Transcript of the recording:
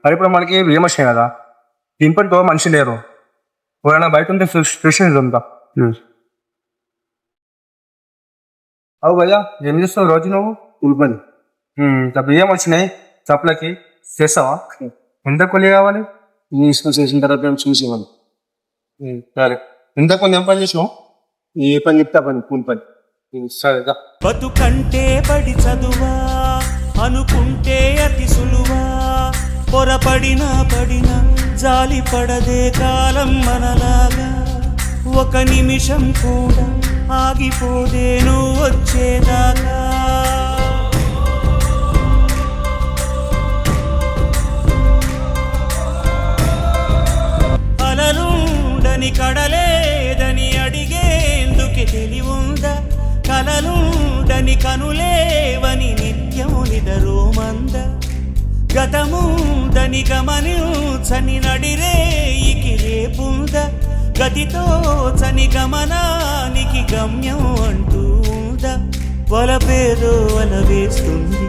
మరి ఇప్పుడు మనకి ఏం వచ్చినాయి కదా, దింపటితో మనిషి లేరు, ఎవరైనా బయట ఉంటే స్టేషన్ ఉందా? అవు భయ్యా, ఏం చేస్తావు రోజు నువ్వు? కూలి పని. ఇట్లా బియ్యం వచ్చినాయి చప్పులకి, చేస్తావా? ఎంత కొలి కావాలి? ఈ ఇసుక చేసిన తర్వాత మేము చూసి ఇవ్వాలి. సరే, ఎంత కొన్ని ఏం పని చేసినావు? ఏ పని చెప్తే ఆ పని, కూలి పని. సరేగా. బతుకంటే బడి చదువా అనుకుంటే అతి సులువా, పొరపడినా పడినా జాలి పడదే కాలం మనలాగా, ఒక నిమిషం కూడా ఆగిపోదే నువ్వు వచ్చేదాకా. అలలుండని కడలేదని అడిగేందుకే తెలివుందా, కలలుండని కనులేవని నిత్యం నిదరోమంద, గతముందని గమనించని నడిరేయికి రేపుంద, గతితో చని గమనానికి గమ్యం అంటూ ఉందా, వలపేదో వల వేస్తుంది.